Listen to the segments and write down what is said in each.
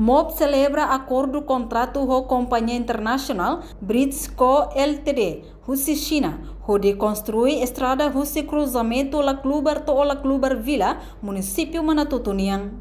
MOB celebra acordo contrato com companhia internacional Bridgesco Ltd, Rússia China, onde construi estrada Rússia cruzamento La Clubar to La Clubar Vila, município Manatutunian.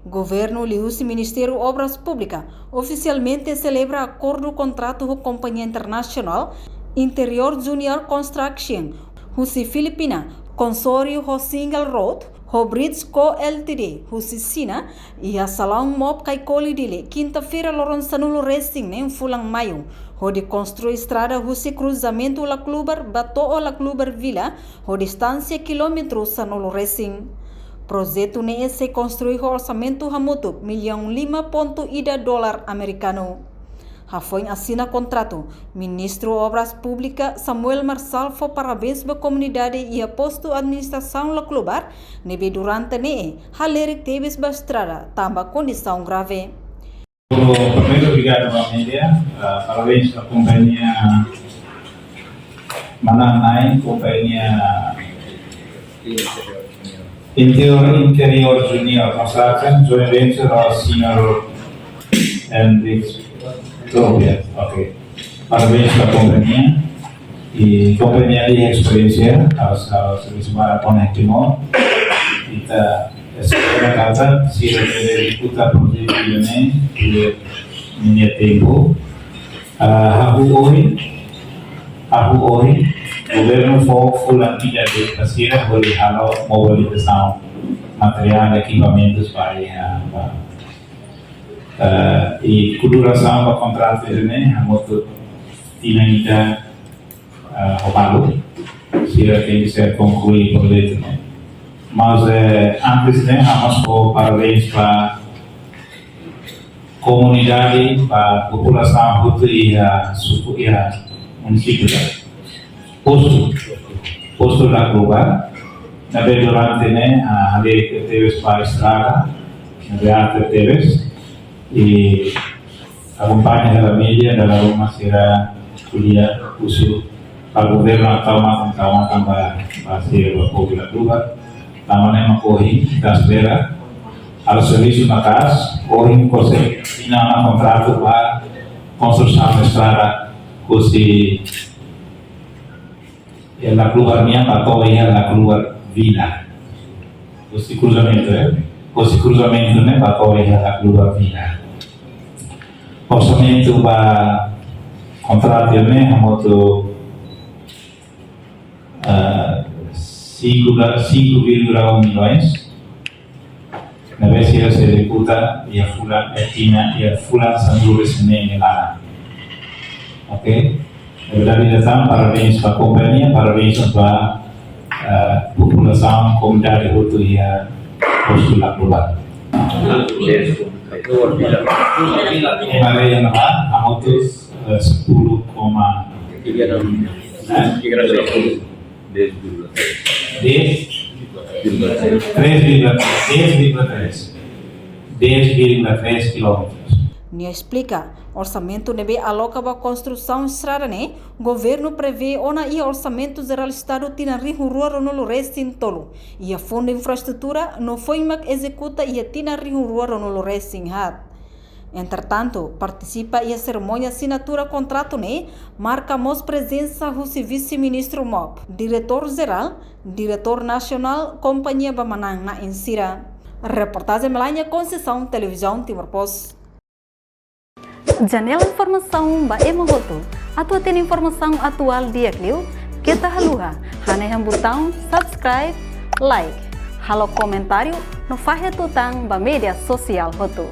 Governo Liusi Ministério Obras Públicas oficialmente celebra acordo contrato com companhia internacional Interior Junior Construction, Rússia Filipina, consórcio ho Single Road, ho Bridgesco Ltd, Rússia China, e a salão MOB Kaikoli dele, quinta-feira Loron Sanulo Racing, em Fulang Maio, onde construi estrada Rússia cruzamento La Clubar, Bato o La Clubar Vila, ho distância quilômetros Sanulo Racing. Projeto se construi orçamento hamutuk $1,5 americano. Foi assina contrato. Ministro Obras Públicas Samuel Marsalfo parabéns para a comunidade e a posto administração La Clubar, nebe durante halerik tebes bastrada, tamba condição grave. Primeiro, obrigado à mídia, parabéns à companhia Mananai, companhia Interior Junior Construction, joint venture of Senior and Oke. Parabéns à companhia e companhia de experiência aos semua conectimos. Kita sekarang kata si dari putar proyek ini di minyak tempo. Aku oi governo fulan tidak dikasih boleh halo mobilização material equipamentos para e duração do contrato ini muito dinamika opalu sehingga bisa concluir projeto ini. Mas antes vamos com parabéns para comunidade, para população e suku município posto La Clubar. Nabe durante hari que teves para estrada, nabe arte teves e acompanha a mídia da rumah será kuliah usul para governo atau kawan tambah pasir bapo La Clubar. Namanya makohi das vera al serviço na casa, correm consegue assinar um contrato para construção da estrada, così La Clubar minha atau La Clubar Vila, così cruzamento atau La Clubar Vila. Orçamento para contrato ini muito 5,1 milhões. Na vez se executa e a fulan sandu resine lá. Ok? Na verdade, datang parabéns para a companhia, parabéns para a população, comunidade Hutu e a posto La Clubar. Kemarin yang nama, amotus 10,3 quilômetros. Nia explica, orçamento nebe aloca para construção estrada governo prevê ona e orçamento geral estado tina rihu ruaro no resin tolo e a fundo infraestrutura no foi mak executa e tina rihu ruaro no resin hat. Entretanto, participa e a cerimônia assinatura contrato marcamos presença do vice-ministro MOB, diretor-geral, diretor nacional, companhia Bamanang na Insira. Reportagem Melania Conceição, Televisão Timor-Post. Janela informação ba Emohoto. Atua tem informação atual dia Clio. Kita haluha, hane botão subscribe, like, halo comentário no fahe tutang ba media sosial Hoto.